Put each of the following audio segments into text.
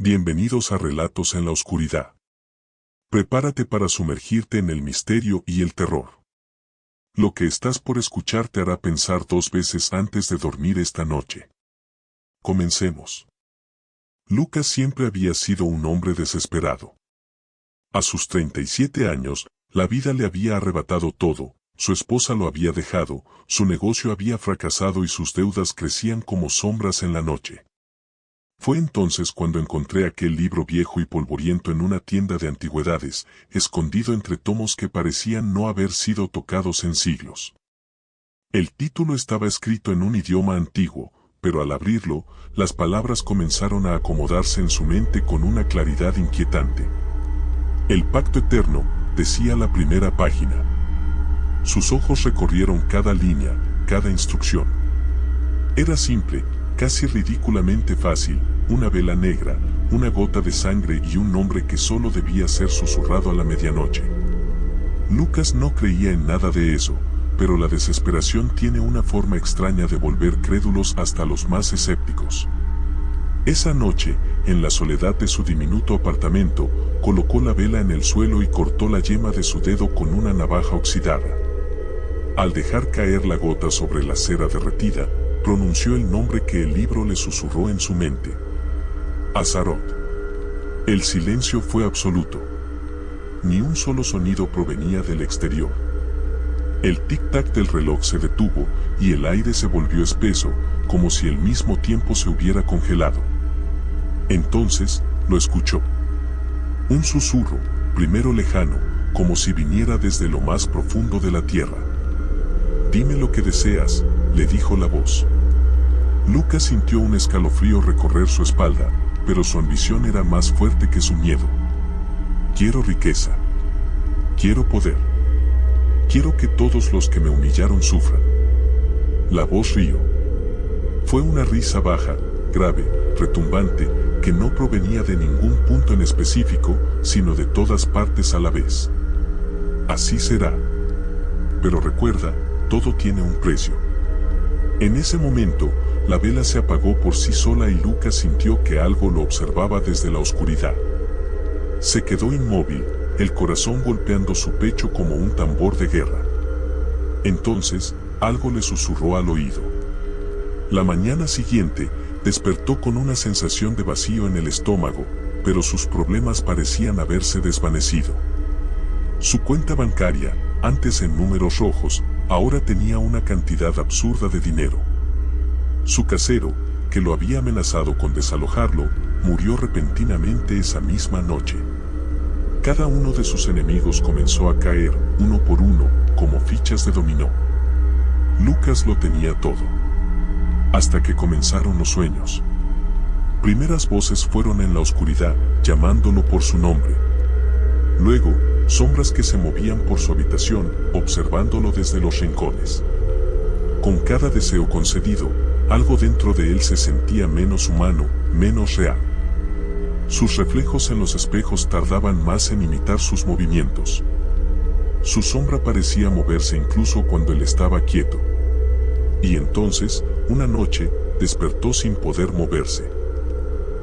Bienvenidos a Relatos en la Oscuridad. Prepárate para sumergirte en el misterio y el terror. Lo que estás por escuchar te hará pensar 2 veces antes de dormir esta noche. Comencemos. Lucas siempre había sido un hombre desesperado. A sus 37 años, la vida le había arrebatado todo, su esposa lo había dejado, su negocio había fracasado y sus deudas crecían como sombras en la noche. Fue entonces cuando encontré aquel libro viejo y polvoriento en una tienda de antigüedades, escondido entre tomos que parecían no haber sido tocados en siglos. El título estaba escrito en un idioma antiguo, pero al abrirlo, las palabras comenzaron a acomodarse en su mente con una claridad inquietante. El pacto eterno, decía la primera página. Sus ojos recorrieron cada línea, cada instrucción. Era simple, casi ridículamente fácil, una vela negra, una gota de sangre y un nombre que solo debía ser susurrado a la medianoche. Lucas no creía en nada de eso, pero la desesperación tiene una forma extraña de volver crédulos hasta los más escépticos. Esa noche, en la soledad de su diminuto apartamento, colocó la vela en el suelo y cortó la yema de su dedo con una navaja oxidada. Al dejar caer la gota sobre la cera derretida, pronunció el nombre que el libro le susurró en su mente. Azaroth. El silencio fue absoluto. Ni un solo sonido provenía del exterior. El tic-tac del reloj se detuvo y el aire se volvió espeso, como si el mismo tiempo se hubiera congelado. Entonces, lo escuchó. Un susurro, primero lejano, como si viniera desde lo más profundo de la tierra. «Dime lo que deseas», le dijo la voz. Lucas sintió un escalofrío recorrer su espalda, pero su ambición era más fuerte que su miedo. «Quiero riqueza. Quiero poder. Quiero que todos los que me humillaron sufran». La voz rió. Fue una risa baja, grave, retumbante, que no provenía de ningún punto en específico, sino de todas partes a la vez. «Así será. Pero recuerda, todo tiene un precio». En ese momento, la vela se apagó por sí sola y Lucas sintió que algo lo observaba desde la oscuridad. Se quedó inmóvil, el corazón golpeando su pecho como un tambor de guerra. Entonces, algo le susurró al oído. La mañana siguiente, despertó con una sensación de vacío en el estómago, pero sus problemas parecían haberse desvanecido. Su cuenta bancaria, antes en números rojos, ahora tenía una cantidad absurda de dinero. Su casero, que lo había amenazado con desalojarlo, murió repentinamente esa misma noche. Cada uno de sus enemigos comenzó a caer, uno por uno, como fichas de dominó. Lucas lo tenía todo. Hasta que comenzaron los sueños. Primeras voces fueron en la oscuridad, llamándolo por su nombre. Luego, sombras que se movían por su habitación, observándolo desde los rincones. Con cada deseo concedido, algo dentro de él se sentía menos humano, menos real. Sus reflejos en los espejos tardaban más en imitar sus movimientos. Su sombra parecía moverse incluso cuando él estaba quieto. Y entonces, una noche, despertó sin poder moverse.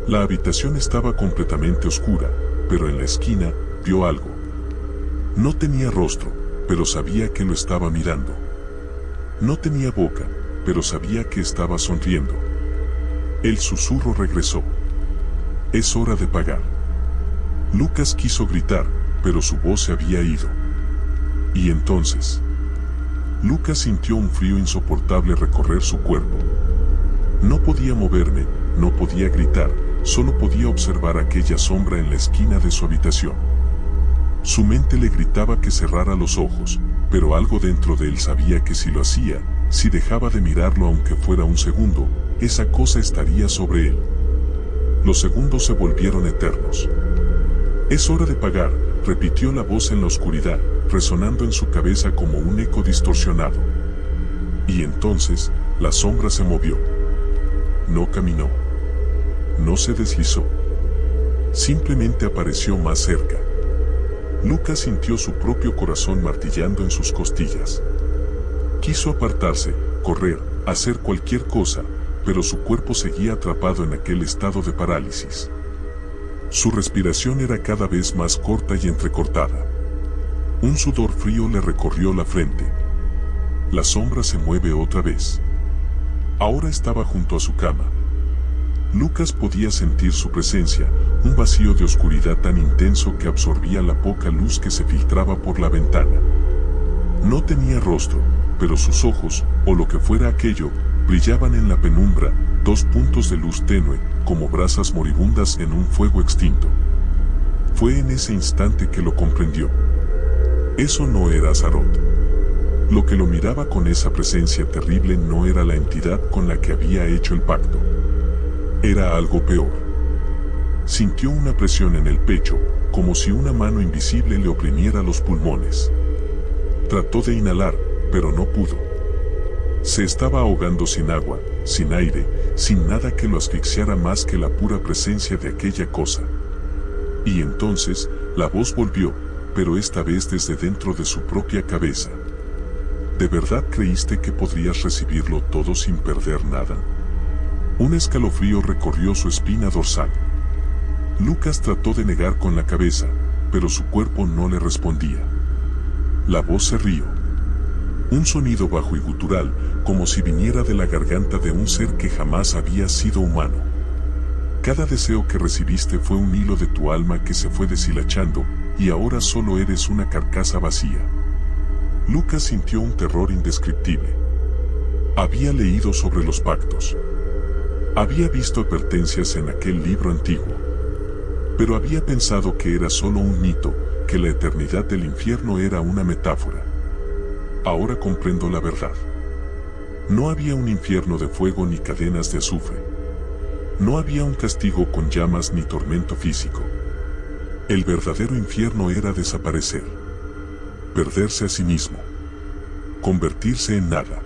La habitación estaba completamente oscura, pero en la esquina, vio algo. No tenía rostro, pero sabía que lo estaba mirando. No tenía boca, pero sabía que estaba sonriendo. El susurro regresó. «Es hora de pagar». Lucas quiso gritar, pero su voz se había ido. Y entonces, Lucas sintió un frío insoportable recorrer su cuerpo. No podía moverme, no podía gritar, solo podía observar aquella sombra en la esquina de su habitación. Su mente le gritaba que cerrara los ojos, pero algo dentro de él sabía que si lo hacía, si dejaba de mirarlo aunque fuera un segundo, esa cosa estaría sobre él. Los segundos se volvieron eternos. «Es hora de pagar», repitió la voz en la oscuridad, resonando en su cabeza como un eco distorsionado. Y entonces, la sombra se movió. No caminó. No se deslizó. Simplemente apareció más cerca. Lucas sintió su propio corazón martillando en sus costillas. Quiso apartarse, correr, hacer cualquier cosa, pero su cuerpo seguía atrapado en aquel estado de parálisis. Su respiración era cada vez más corta y entrecortada. Un sudor frío le recorrió la frente. La sombra se mueve otra vez. Ahora estaba junto a su cama. Lucas podía sentir su presencia, un vacío de oscuridad tan intenso que absorbía la poca luz que se filtraba por la ventana. No tenía rostro, pero sus ojos, o lo que fuera aquello, brillaban en la penumbra, dos puntos de luz tenue, como brasas moribundas en un fuego extinto. Fue en ese instante que lo comprendió. Eso no era Azaroth. Lo que lo miraba con esa presencia terrible no era la entidad con la que había hecho el pacto. Era algo peor. Sintió una presión en el pecho, como si una mano invisible le oprimiera los pulmones. Trató de inhalar, pero no pudo. Se estaba ahogando sin agua, sin aire, sin nada que lo asfixiara más que la pura presencia de aquella cosa. Y entonces, la voz volvió, pero esta vez desde dentro de su propia cabeza. ¿De verdad creíste que podrías recibirlo todo sin perder nada? Un escalofrío recorrió su espina dorsal. Lucas trató de negar con la cabeza, pero su cuerpo no le respondía. La voz se rió. Un sonido bajo y gutural, como si viniera de la garganta de un ser que jamás había sido humano. Cada deseo que recibiste fue un hilo de tu alma que se fue deshilachando, y ahora solo eres una carcasa vacía. Lucas sintió un terror indescriptible. Había leído sobre los pactos. Había visto advertencias en aquel libro antiguo. Pero había pensado que era solo un mito, que la eternidad del infierno era una metáfora. Ahora comprendo la verdad. No había un infierno de fuego ni cadenas de azufre. No había un castigo con llamas ni tormento físico. El verdadero infierno era desaparecer. Perderse a sí mismo. Convertirse en nada.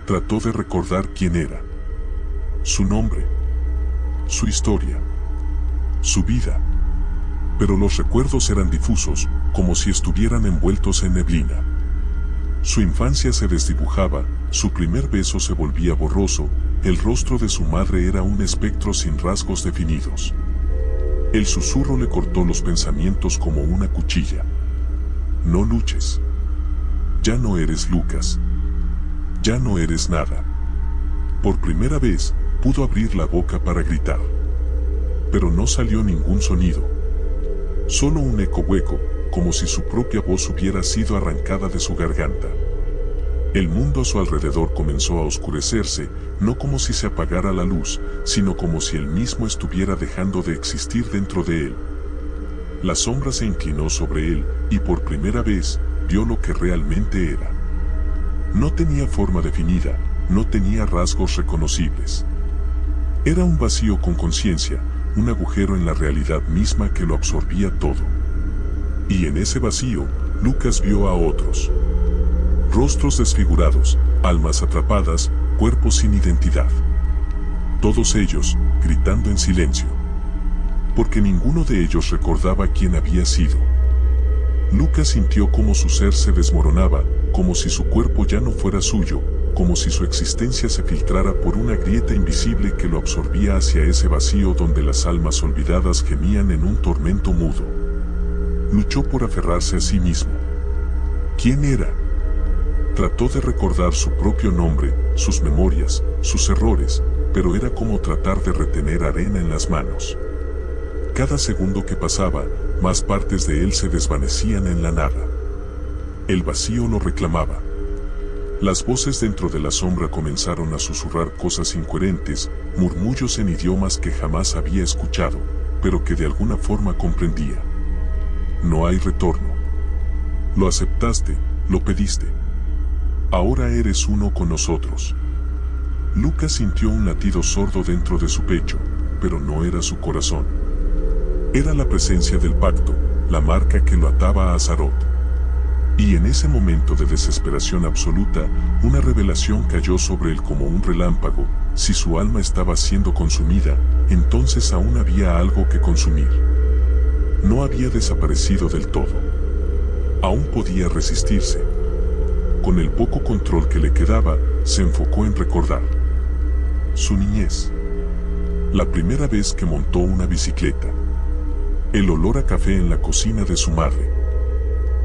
Trató de recordar quién era. Su nombre. Su historia. Su vida. Pero los recuerdos eran difusos, como si estuvieran envueltos en neblina. Su infancia se desdibujaba, su primer beso se volvía borroso, el rostro de su madre era un espectro sin rasgos definidos. El susurro le cortó los pensamientos como una cuchilla. No luches. Ya no eres Lucas. Ya no eres nada. Por primera vez, pudo abrir la boca para gritar. Pero no salió ningún sonido. Solo un eco hueco, como si su propia voz hubiera sido arrancada de su garganta. El mundo a su alrededor comenzó a oscurecerse, no como si se apagara la luz, sino como si él mismo estuviera dejando de existir dentro de él. La sombra se inclinó sobre él, y por primera vez, vio lo que realmente era. No tenía forma definida, no tenía rasgos reconocibles. Era un vacío con conciencia, un agujero en la realidad misma que lo absorbía todo. Y en ese vacío, Lucas vio a otros. Rostros desfigurados, almas atrapadas, cuerpos sin identidad. Todos ellos, gritando en silencio. Porque ninguno de ellos recordaba quién había sido. Lucas sintió como su ser se desmoronaba, como si su cuerpo ya no fuera suyo, como si su existencia se filtrara por una grieta invisible que lo absorbía hacia ese vacío donde las almas olvidadas gemían en un tormento mudo. Luchó por aferrarse a sí mismo. ¿Quién era? Trató de recordar su propio nombre, sus memorias, sus errores, pero era como tratar de retener arena en las manos. Cada segundo que pasaba, más partes de él se desvanecían en la nada. El vacío lo reclamaba. Las voces dentro de la sombra comenzaron a susurrar cosas incoherentes, murmullos en idiomas que jamás había escuchado, pero que de alguna forma comprendía. No hay retorno. Lo aceptaste, lo pediste. Ahora eres uno con nosotros. Lucas sintió un latido sordo dentro de su pecho, pero no era su corazón. Era la presencia del pacto, la marca que lo ataba a Azaroth. Y en ese momento de desesperación absoluta, una revelación cayó sobre él como un relámpago. Si su alma estaba siendo consumida, entonces aún había algo que consumir. No había desaparecido del todo. Aún podía resistirse. Con el poco control que le quedaba, se enfocó en recordar su niñez. La primera vez que montó una bicicleta. El olor a café en la cocina de su madre.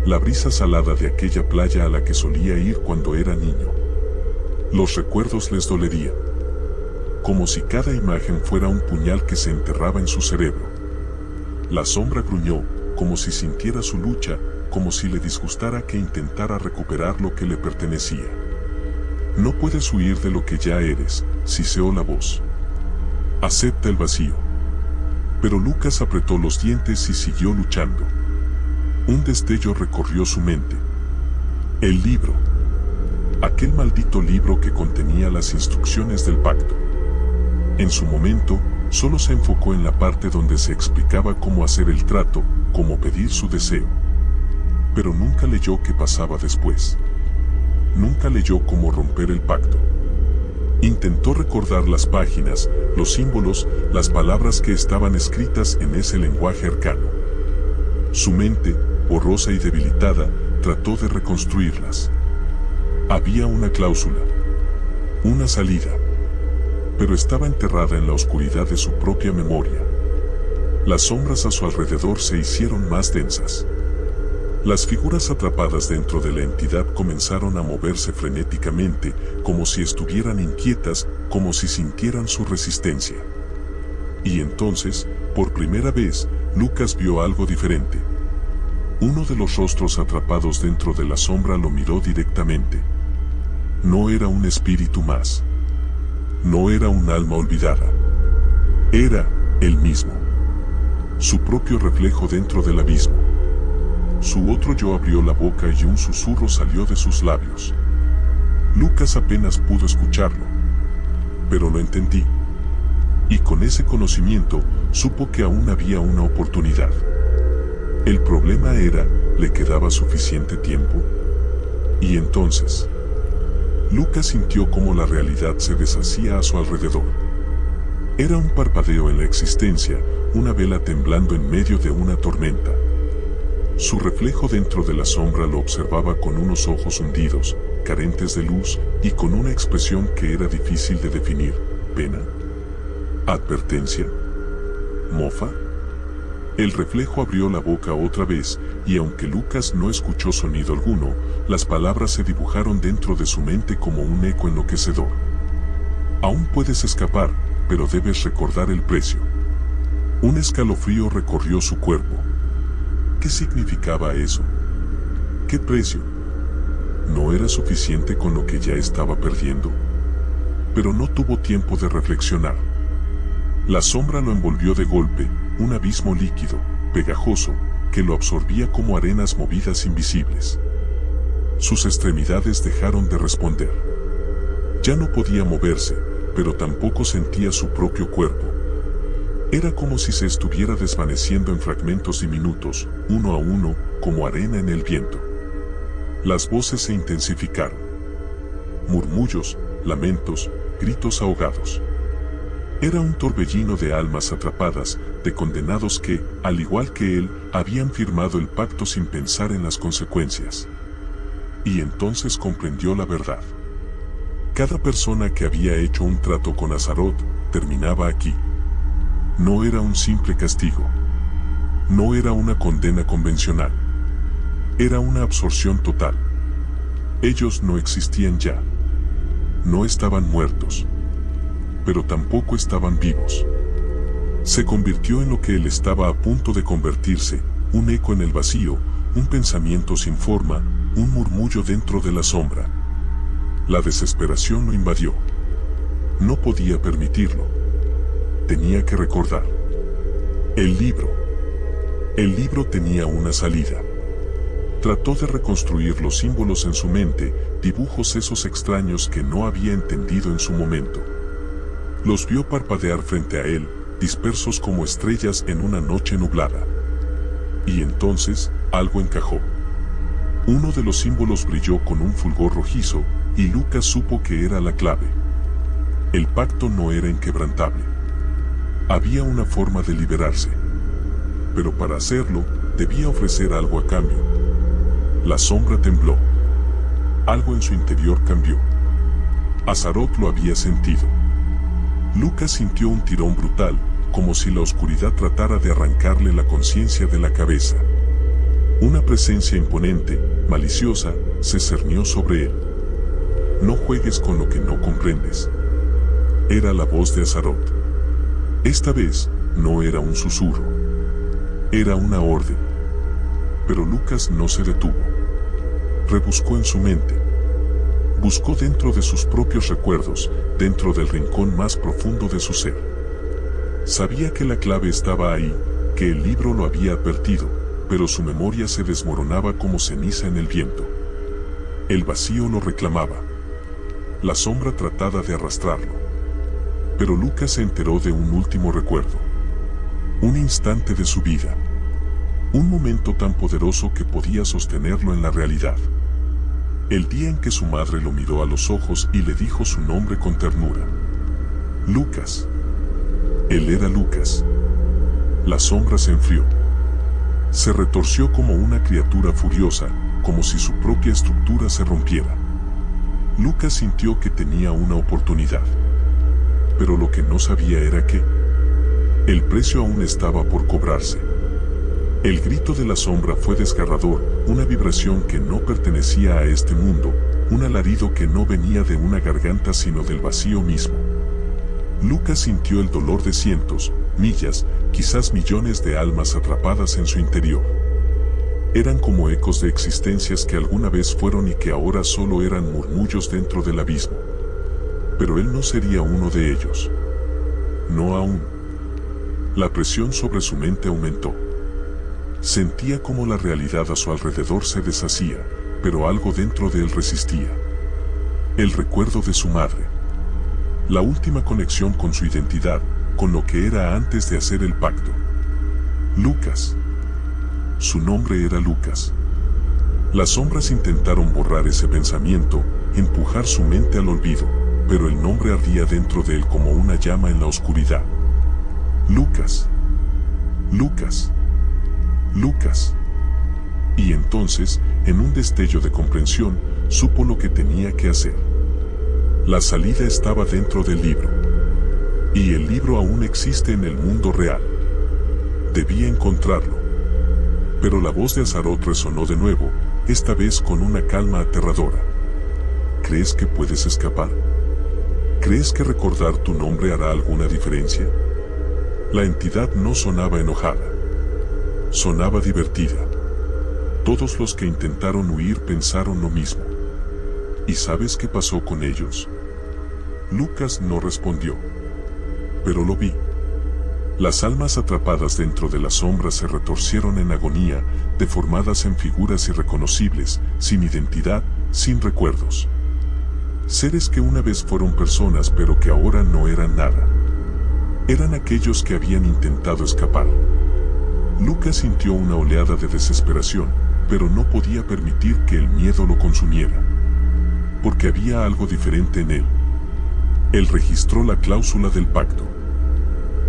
La brisa salada de aquella playa a la que solía ir cuando era niño. Los recuerdos les dolerían. Como si cada imagen fuera un puñal que se enterraba en su cerebro. La sombra gruñó, como si sintiera su lucha, como si le disgustara que intentara recuperar lo que le pertenecía. No puedes huir de lo que ya eres, siseó la voz. Acepta el vacío. Pero Lucas apretó los dientes y siguió luchando. Un destello recorrió su mente. El libro. Aquel maldito libro que contenía las instrucciones del pacto. En su momento, solo se enfocó en la parte donde se explicaba cómo hacer el trato, cómo pedir su deseo. Pero nunca leyó qué pasaba después. Nunca leyó cómo romper el pacto. Intentó recordar las páginas, los símbolos, las palabras que estaban escritas en ese lenguaje arcano. Su mente, borrosa y debilitada, trató de reconstruirlas. Había una cláusula, una salida, pero estaba enterrada en la oscuridad de su propia memoria. Las sombras a su alrededor se hicieron más densas. Las figuras atrapadas dentro de la entidad comenzaron a moverse frenéticamente, como si estuvieran inquietas, como si sintieran su resistencia. Y entonces, por primera vez, Lucas vio algo diferente. Uno de los rostros atrapados dentro de la sombra lo miró directamente. No era un espíritu más. No era un alma olvidada. Era él mismo. Su propio reflejo dentro del abismo. Su otro yo abrió la boca y un susurro salió de sus labios. Lucas apenas pudo escucharlo. Pero lo entendí. Y con ese conocimiento, supo que aún había una oportunidad. El problema era, ¿le quedaba suficiente tiempo? Y entonces, Lucas sintió cómo la realidad se deshacía a su alrededor. Era un parpadeo en la existencia, una vela temblando en medio de una tormenta. Su reflejo dentro de la sombra lo observaba con unos ojos hundidos, carentes de luz, y con una expresión que era difícil de definir. ¿Pena? ¿Advertencia? ¿Mofa? El reflejo abrió la boca otra vez, y aunque Lucas no escuchó sonido alguno, las palabras se dibujaron dentro de su mente como un eco enloquecedor. Aún puedes escapar, pero debes recordar el precio. Un escalofrío recorrió su cuerpo. ¿Qué significaba eso? ¿Qué precio? ¿No era suficiente con lo que ya estaba perdiendo? Pero no tuvo tiempo de reflexionar. La sombra lo envolvió de golpe, un abismo líquido, pegajoso, que lo absorbía como arenas movidas invisibles. Sus extremidades dejaron de responder. Ya no podía moverse, pero tampoco sentía su propio cuerpo. Era como si se estuviera desvaneciendo en fragmentos diminutos, uno a uno, como arena en el viento. Las voces se intensificaron. Murmullos, lamentos, gritos ahogados. Era un torbellino de almas atrapadas, de condenados que, al igual que él, habían firmado el pacto sin pensar en las consecuencias. Y entonces comprendió la verdad. Cada persona que había hecho un trato con Azaroth, terminaba aquí. No era un simple castigo. No era una condena convencional. Era una absorción total. Ellos no existían ya. No estaban muertos. Pero tampoco estaban vivos. Se convirtió en lo que él estaba a punto de convertirse, un eco en el vacío, un pensamiento sin forma, un murmullo dentro de la sombra. La desesperación lo invadió. No podía permitirlo. Tenía que recordar. El libro. El libro tenía una salida. Trató de reconstruir los símbolos en su mente, dibujos esos extraños que no había entendido en su momento. Los vio parpadear frente a él, dispersos como estrellas en una noche nublada. Y entonces, algo encajó. Uno de los símbolos brilló con un fulgor rojizo, y Lucas supo que era la clave. El pacto no era inquebrantable. Había una forma de liberarse. Pero para hacerlo, debía ofrecer algo a cambio. La sombra tembló. Algo en su interior cambió. Azaroth lo había sentido. Lucas sintió un tirón brutal, como si la oscuridad tratara de arrancarle la conciencia de la cabeza. Una presencia imponente, maliciosa, se cernió sobre él. No juegues con lo que no comprendes. Era la voz de Azaroth. Esta vez, no era un susurro. Era una orden. Pero Lucas no se detuvo. Rebuscó en su mente. Buscó dentro de sus propios recuerdos, dentro del rincón más profundo de su ser. Sabía que la clave estaba ahí, que el libro lo había advertido, pero su memoria se desmoronaba como ceniza en el viento. El vacío lo reclamaba. La sombra trataba de arrastrarlo. Pero Lucas se enteró de un último recuerdo. Un instante de su vida. Un momento tan poderoso que podía sostenerlo en la realidad. El día en que su madre lo miró a los ojos y le dijo su nombre con ternura. Lucas. Él era Lucas. La sombra se enfrió. Se retorció como una criatura furiosa, como si su propia estructura se rompiera. Lucas sintió que tenía una oportunidad. Pero lo que no sabía era que el precio aún estaba por cobrarse. El grito de la sombra fue desgarrador, una vibración que no pertenecía a este mundo, un alarido que no venía de una garganta sino del vacío mismo. Lucas sintió el dolor de cientos, millas, quizás millones de almas atrapadas en su interior. Eran como ecos de existencias que alguna vez fueron y que ahora solo eran murmullos dentro del abismo. Pero él no sería uno de ellos. No aún. La presión sobre su mente aumentó. Sentía como la realidad a su alrededor se deshacía, pero algo dentro de él resistía. El recuerdo de su madre. La última conexión con su identidad, con lo que era antes de hacer el pacto. Lucas. Su nombre era Lucas. Las sombras intentaron borrar ese pensamiento, empujar su mente al olvido, pero el nombre ardía dentro de él como una llama en la oscuridad. Lucas. Lucas. Lucas. Y entonces, en un destello de comprensión, supo lo que tenía que hacer. La salida estaba dentro del libro. Y el libro aún existe en el mundo real. Debía encontrarlo. Pero la voz de Azaroth resonó de nuevo, esta vez con una calma aterradora. ¿Crees que puedes escapar? ¿Crees que recordar tu nombre hará alguna diferencia? La entidad no sonaba enojada. Sonaba divertida. Todos los que intentaron huir pensaron lo mismo. ¿Y sabes qué pasó con ellos? Lucas no respondió. Pero lo vi. Las almas atrapadas dentro de las sombras se retorcieron en agonía, deformadas en figuras irreconocibles, sin identidad, sin recuerdos. Seres que una vez fueron personas pero que ahora no eran nada. Eran aquellos que habían intentado escapar. Lucas sintió una oleada de desesperación, pero no podía permitir que el miedo lo consumiera. Porque había algo diferente en él. Él registró la cláusula del pacto.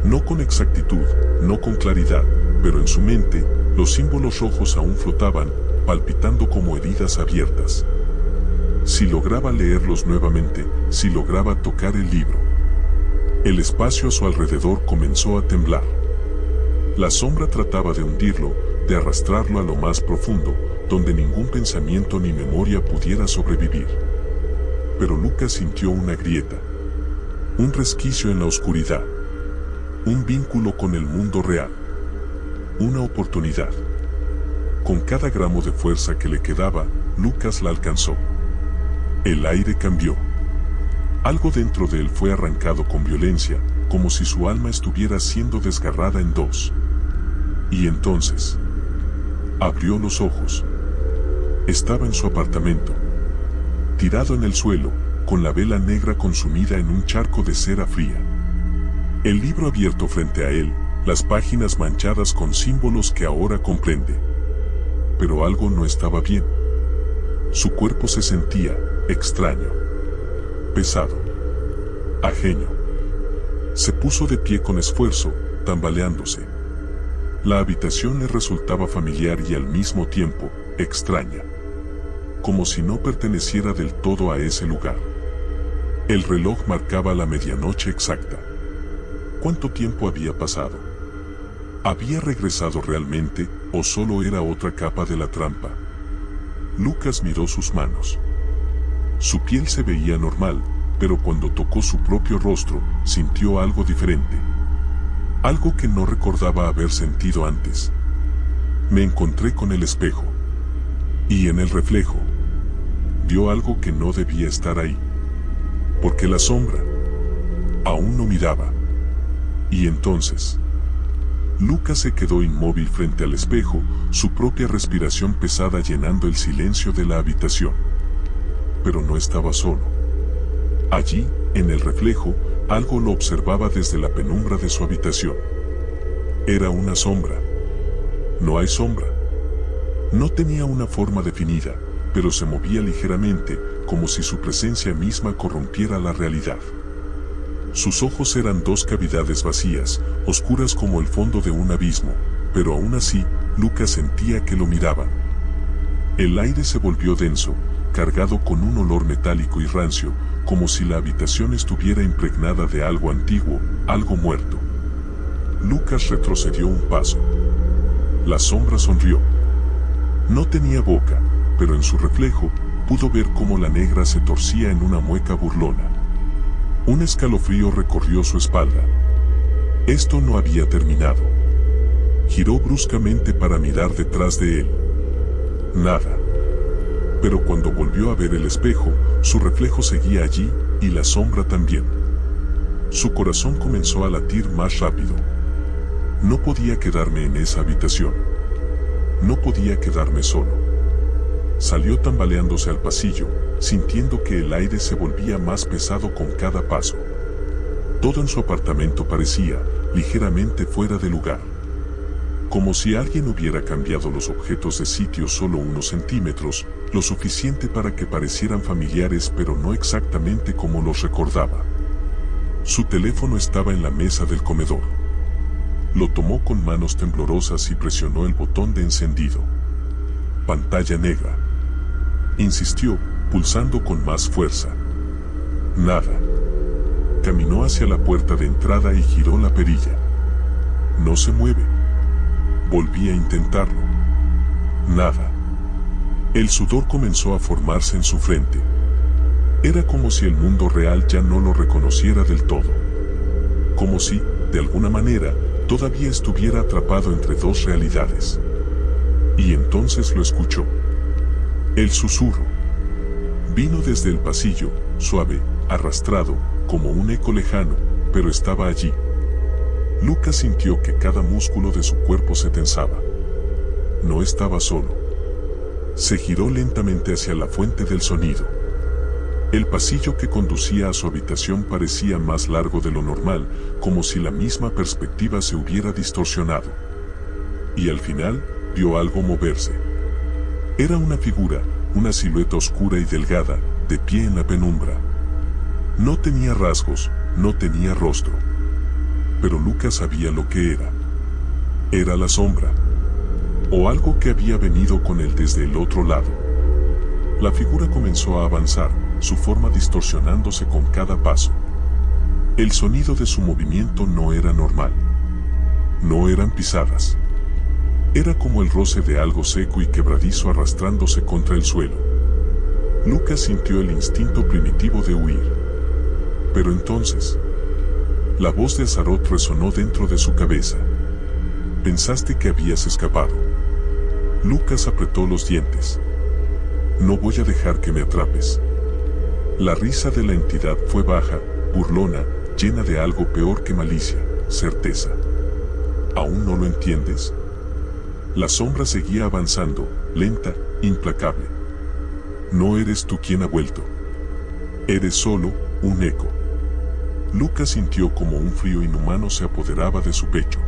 No con exactitud, no con claridad, pero en su mente, los símbolos rojos aún flotaban, palpitando como heridas abiertas. Si lograba leerlos nuevamente, si lograba tocar el libro, el espacio a su alrededor comenzó a temblar. La sombra trataba de hundirlo, de arrastrarlo a lo más profundo, donde ningún pensamiento ni memoria pudiera sobrevivir. Pero Lucas sintió una grieta, un resquicio en la oscuridad, un vínculo con el mundo real, una oportunidad. Con cada gramo de fuerza que le quedaba, Lucas la alcanzó. El aire cambió. Algo dentro de él fue arrancado con violencia, como si su alma estuviera siendo desgarrada en dos. Y entonces, abrió los ojos. Estaba en su apartamento, tirado en el suelo, con la vela negra consumida en un charco de cera fría. El libro abierto frente a él, las páginas manchadas con símbolos que ahora comprende. Pero algo no estaba bien. Su cuerpo se sentía extraño, pesado, ajeno. Se puso de pie con esfuerzo, tambaleándose. La habitación le resultaba familiar y al mismo tiempo, extraña. Como si no perteneciera del todo a ese lugar. El reloj marcaba la medianoche exacta. ¿Cuánto tiempo había pasado? ¿Había regresado realmente, o solo era otra capa de la trampa? Lucas miró sus manos. Su piel se veía normal, pero cuando tocó su propio rostro, sintió algo diferente. Algo que no recordaba haber sentido antes. Me encontré con el espejo. Y en el reflejo, vio algo que no debía estar ahí. Porque la sombra aún no miraba. Y entonces, Lucas se quedó inmóvil frente al espejo, su propia respiración pesada llenando el silencio de la habitación. Pero no estaba solo. Allí, en el reflejo, algo lo observaba desde la penumbra de su habitación. Era una sombra. No hay sombra. No tenía una forma definida, pero se movía ligeramente, como si su presencia misma corrompiera la realidad. Sus ojos eran dos cavidades vacías, oscuras como el fondo de un abismo, pero aún así, Lucas sentía que lo miraban. El aire se volvió denso, cargado con un olor metálico y rancio, como si la habitación estuviera impregnada de algo antiguo, algo muerto. Lucas retrocedió un paso. La sombra sonrió. No tenía boca, pero en su reflejo, pudo ver cómo la negra se torcía en una mueca burlona. Un escalofrío recorrió su espalda. Esto no había terminado. Giró bruscamente para mirar detrás de él. Nada. Pero cuando volvió a ver el espejo, su reflejo seguía allí, y la sombra también. Su corazón comenzó a latir más rápido. No podía quedarme en esa habitación. No podía quedarme solo. Salió tambaleándose al pasillo, sintiendo que el aire se volvía más pesado con cada paso. Todo en su apartamento parecía ligeramente fuera de lugar. Como si alguien hubiera cambiado los objetos de sitio solo unos centímetros, lo suficiente para que parecieran familiares pero no exactamente como los recordaba. Su teléfono estaba en la mesa del comedor. Lo tomó con manos temblorosas y presionó el botón de encendido. Pantalla negra. Insistió, pulsando con más fuerza. Nada. Caminó hacia la puerta de entrada y giró la perilla. No se mueve. Volví a intentarlo. Nada. El sudor comenzó a formarse en su frente. Era como si el mundo real ya no lo reconociera del todo. Como si, de alguna manera, todavía estuviera atrapado entre dos realidades. Y entonces lo escuchó. El susurro. Vino desde el pasillo, suave, arrastrado, como un eco lejano, pero estaba allí. Lucas sintió que cada músculo de su cuerpo se tensaba. No estaba solo. Se giró lentamente hacia la fuente del sonido. El pasillo que conducía a su habitación parecía más largo de lo normal, como si la misma perspectiva se hubiera distorsionado. Y al final, vio algo moverse. Era una figura, una silueta oscura y delgada, de pie en la penumbra. No tenía rasgos, no tenía rostro. Pero Lucas sabía lo que era. Era la sombra. O algo que había venido con él desde el otro lado. La figura comenzó a avanzar, su forma distorsionándose con cada paso. El sonido de su movimiento no era normal. No eran pisadas. Era como el roce de algo seco y quebradizo arrastrándose contra el suelo. Lucas sintió el instinto primitivo de huir. Pero entonces, la voz de Azaroth resonó dentro de su cabeza. Pensaste que habías escapado. Lucas apretó los dientes. No voy a dejar que me atrapes. La risa de la entidad fue baja, burlona, llena de algo peor que malicia, certeza. ¿Aún no lo entiendes? La sombra seguía avanzando, lenta, implacable. No eres tú quien ha vuelto. Eres solo un eco. Lucas sintió como un frío inhumano se apoderaba de su pecho.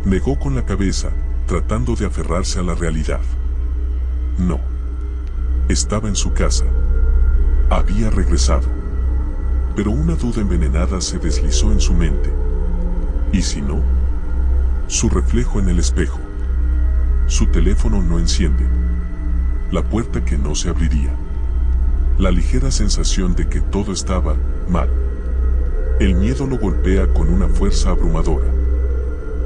Negó con la cabeza, tratando de aferrarse a la realidad. No. Estaba en su casa. Había regresado. Pero una duda envenenada se deslizó en su mente. ¿Y si no? Su reflejo en el espejo. Su teléfono no enciende. La puerta que no se abriría. La ligera sensación de que todo estaba mal. El miedo lo golpea con una fuerza abrumadora.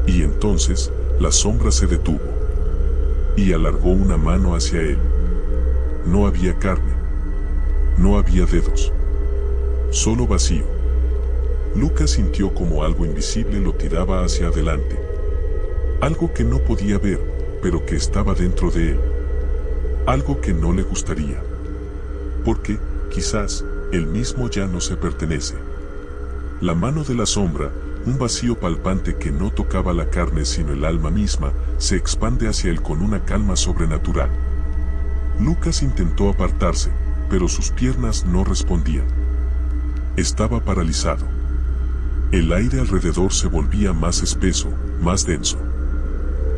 Y entonces, la sombra se detuvo. Y alargó una mano hacia él. No había carne. No había dedos. Solo vacío. Lucas sintió como algo invisible lo tiraba hacia adelante. Algo que no podía ver, pero que estaba dentro de él. Algo que no le gustaría. Porque, quizás, él mismo ya no se pertenece. La mano de la sombra, un vacío palpante que no tocaba la carne sino el alma misma, se expande hacia él con una calma sobrenatural. Lucas intentó apartarse, pero sus piernas no respondían. Estaba paralizado. El aire alrededor se volvía más espeso, más denso.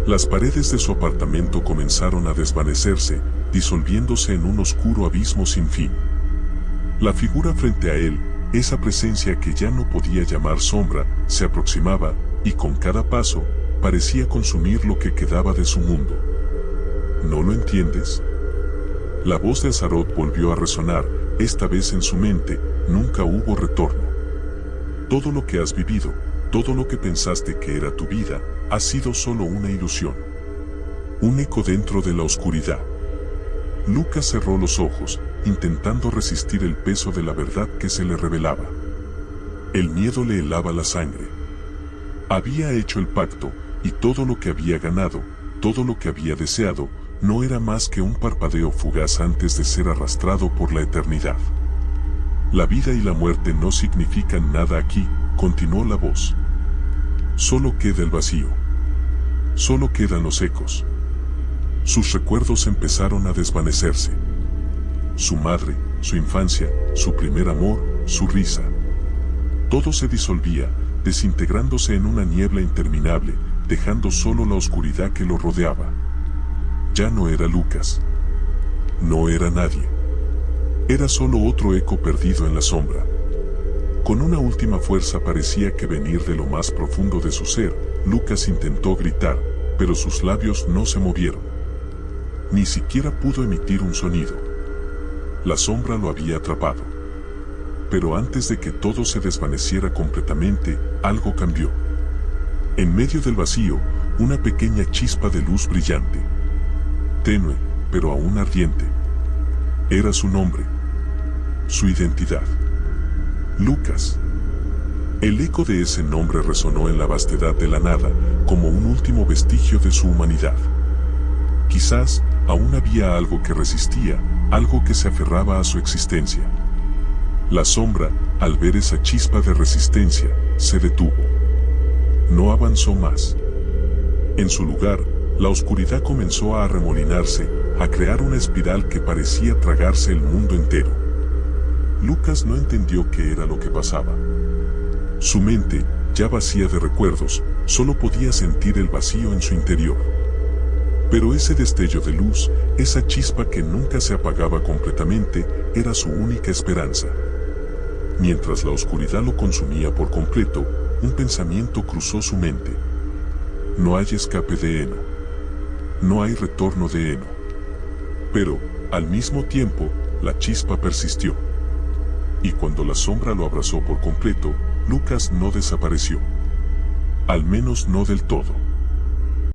Las paredes de su apartamento comenzaron a desvanecerse, disolviéndose en un oscuro abismo sin fin. La figura frente a él, esa presencia que ya no podía llamar sombra, se aproximaba, y con cada paso, parecía consumir lo que quedaba de su mundo. ¿No lo entiendes? La voz de Azaroth volvió a resonar, esta vez en su mente, nunca hubo retorno. Todo lo que has vivido, todo lo que pensaste que era tu vida, ha sido solo una ilusión. Un eco dentro de la oscuridad. Lucas cerró los ojos, intentando resistir el peso de la verdad que se le revelaba. El miedo le helaba la sangre. Había hecho el pacto, y todo lo que había ganado, todo lo que había deseado, no era más que un parpadeo fugaz antes de ser arrastrado por la eternidad. La vida y la muerte no significan nada aquí, continuó la voz. Solo queda el vacío. Solo quedan los ecos. Sus recuerdos empezaron a desvanecerse. Su madre, su infancia, su primer amor, su risa. Todo se disolvía, desintegrándose en una niebla interminable, dejando solo la oscuridad que lo rodeaba. Ya no era Lucas. No era nadie. Era solo otro eco perdido en la sombra. Con una última fuerza parecía que venir de lo más profundo de su ser, Lucas intentó gritar, pero sus labios no se movieron. Ni siquiera pudo emitir un sonido. La sombra lo había atrapado. Pero antes de que todo se desvaneciera completamente, algo cambió. En medio del vacío, una pequeña chispa de luz brillante. Tenue, pero aún ardiente. Era su nombre. Su identidad. Lucas. El eco de ese nombre resonó en la vastedad de la nada, como un último vestigio de su humanidad. Quizás, aún había algo que resistía, algo que se aferraba a su existencia. La sombra, al ver esa chispa de resistencia, se detuvo. No avanzó más. En su lugar, la oscuridad comenzó a arremolinarse, a crear una espiral que parecía tragarse el mundo entero. Lucas no entendió qué era lo que pasaba. Su mente, ya vacía de recuerdos, solo podía sentir el vacío en su interior. Pero ese destello de luz, esa chispa que nunca se apagaba completamente, era su única esperanza. Mientras la oscuridad lo consumía por completo, un pensamiento cruzó su mente. No hay escape de Eno. No hay retorno de Eno. Pero, al mismo tiempo, la chispa persistió. Y cuando la sombra lo abrazó por completo, Lucas no desapareció. Al menos no del todo.